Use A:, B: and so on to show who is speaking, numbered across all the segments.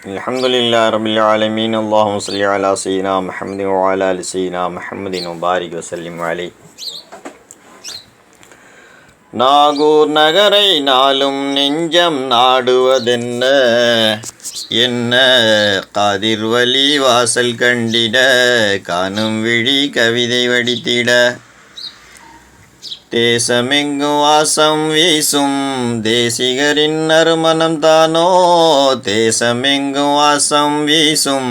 A: அல்ஹம்துலில்லாஹி ரப்பில் ஆலமீன். அல்லாஹும்ம ஸல்லி அலா ஸய்யிதினா முஹம்மதின் வ அலா ஆலி ஸய்யிதினா முஹம்மதின் வ பாரிக் வ ஸல்லிம் அலைஹி. நாகூர் நகரை நாளும் நெஞ்சம் நாடுவதென்ன, என்ன காதிர் வழி வாசல் கண்டிட, காணும் விழி கவிதை வடித்திட. தேசமெங்கும் வாசம் வீசும் தேசிகரின் நறுமணம் தானோ, தேசமெங்கும் வாசம் வீசும்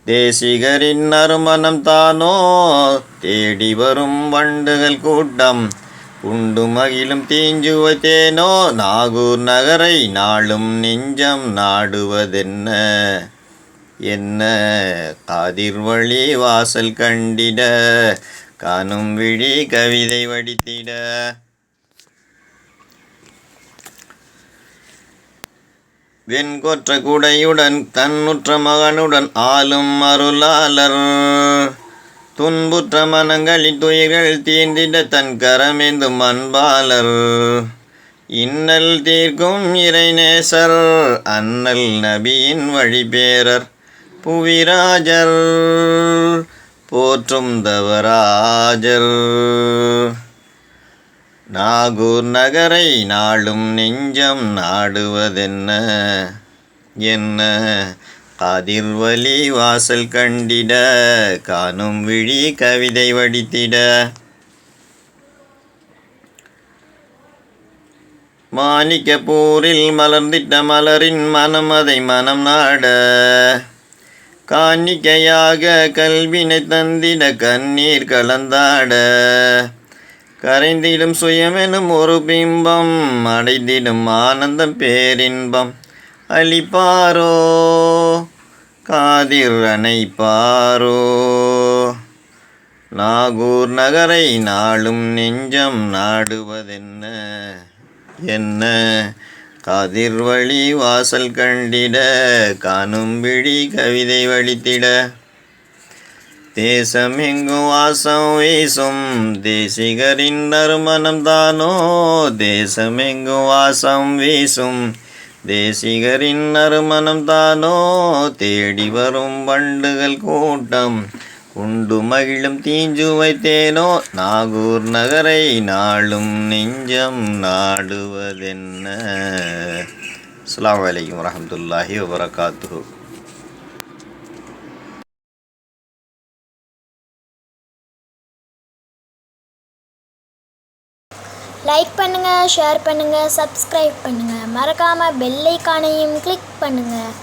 A: தேசிகரின் நறுமணம் தானோ. தேடி வரும் வண்டுகள் கூட்டம் உண்டு மகிழும் தீஞ்சுவை தேனோ, நாகூர் நகரை நாளும் நெஞ்சம் நாடுவதென்ன, என்ன காதிர் வழி வாசல் கண்டிட, காணும் விழி கவிதை வடித்திட. வெண்கொற்ற குடையுடன் தன்னுற்ற மகனுடன் ஆளும் அருளாளர், துன்புற்ற மனங்களின் துயிர்கள் தீர்ந்திட தன் கரமேந்தும் அன்பாளர். இன்னல் தீர்க்கும் இறைநேசர் அண்ணல் நபியின் வழிபேரர், புவிராஜர் போற்றும் தவராஜர். நாகூர் நகரை நாளும் நெஞ்சம் நாடுவதென்ன, என்ன காதிர் வழி வாசல் கண்டிட, காணும் விழி கவிதை வடித்திட. மாணிக்கப்பூரில் மலர்ந்திட்ட மலரின் மனம் அதை மனம் நாட, காணிக்கையாக கல்வினை தந்திட கண்ணீர் கலந்தாட. கரைந்திடும் சுயமெனும் ஒரு பிம்பம் அடைந்திடும் ஆனந்தம் பேரின்பம் அளிப்பாரோ, காதிர் அணைப்பாரோ. நாகூர் நகரை நாளும் நெஞ்சம் நாடுவதென்ன, என்ன காதிர் வழி வாசல் கண்டிட, காணும் விழி கவிதை வடித்திட. தேசமெங்கும் வாசம் வீசும் தேசிகரின் நறுமணம் தானோ, தேசமெங்கும் வாசம் வீசும் தேசிகரின் நறுமணம் தானோ. தேடி வரும் வண்டுகள் கூட்டம் உண்டு மகிழும் தீஞ்சுவை தேனோ, நாகூர் நகரை நாளும் நெஞ்சம் நாடுவதென்ன. அஸ்ஸலாமு அலைக்கும் வரஹ்மத்துல்லாஹி வபரகாத்துஹு.
B: லைக் பண்ணுங்கள், ஷேர் பண்ணுங்கள், சப்ஸ்கிரைப் பண்ணுங்கள். மறக்காமல் பெல் ஐகானையும் கிளிக் பண்ணுங்கள்.